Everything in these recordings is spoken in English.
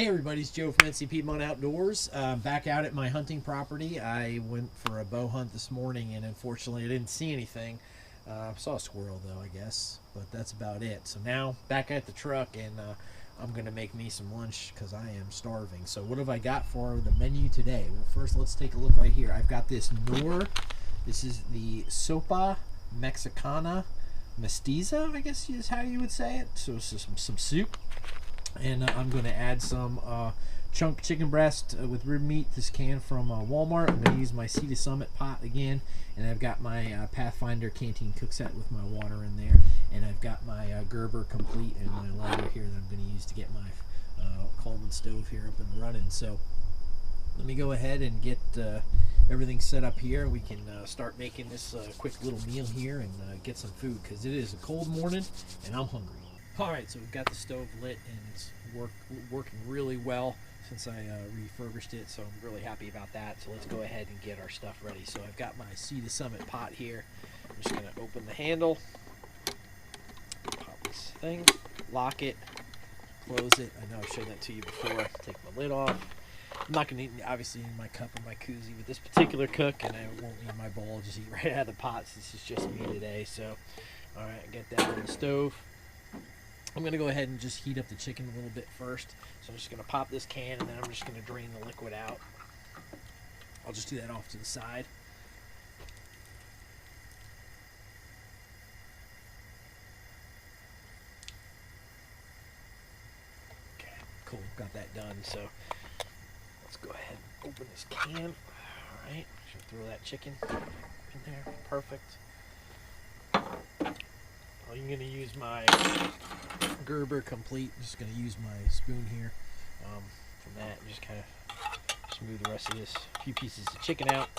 Hey everybody, it's Joe from NC Piedmont Outdoors. Back out at my hunting property. I went for a bow hunt this morning and unfortunately I didn't see anything. Saw a squirrel though, I guess, but that's about it. So now back at the truck and I'm going to make me some lunch because I am starving. So what have I got for the menu today? Well, first let's take a look right here. I've got this This is the Sopa Mexicana Mestiza, I guess is how you would say it. So some soup. And I'm going to add some chunk chicken breast with rib meat. This can from Walmart. I'm going to use my seatosummit pot again. And I've got my Pathfinder canteen cook set with my water in there. And I've got my Gerber complete and my lighter here that I'm going to use to get my Coleman stove here up and running. So let me go ahead and get everything set up here. We can start making this quick little meal here and get some food because it is a cold morning and I'm hungry. Alright, so we've got the stove lit and it's working really well since I refurbished it, so I'm really happy about that. So let's go ahead and get our stuff ready. So I've got my seatosummit pot here. I'm just going to open the handle, pop this thing, lock it, close it. I know I've showed that to you before. Take my lid off. I'm not going to obviously need my cup or my koozie with this particular cook, and I won't need my bowl. I'll just eat right out of the pot. This is just me today. So, alright, get that on the stove. I'm going to go ahead and just heat up the chicken a little bit first. So I'm just going to pop this can and then I'm just going to drain the liquid out. I'll just do that off to the side. Okay, cool. Got that done. So let's go ahead and open this can. Alright, should throw that chicken in there. Perfect. I'm going to use my Gerber complete. I'm just going to use my spoon here from that and just kind of smooth the rest of this few pieces of chicken out.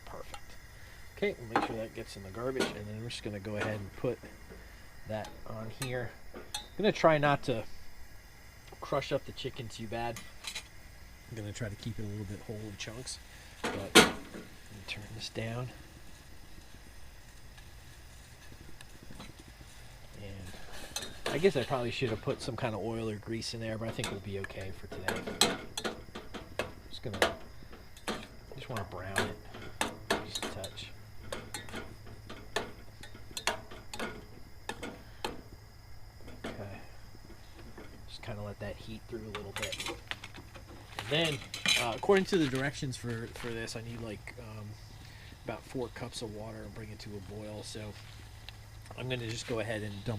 Perfect. Okay, we'll make sure that gets in the garbage, and then we're just going to go ahead and put that on here. I'm going to try not to crush up the chicken too bad. I'm going to try to keep it a little bit whole in chunks, but let me turn this down. I guess I probably should have put some kind of oil or grease in there, but I think we'll be okay for today. Just want to brown it just a touch. Okay. Just kind of let that heat through a little bit. And then, according to the directions for this, I need like about 4 cups of water and bring it to a boil. So I'm going to just go ahead and dump the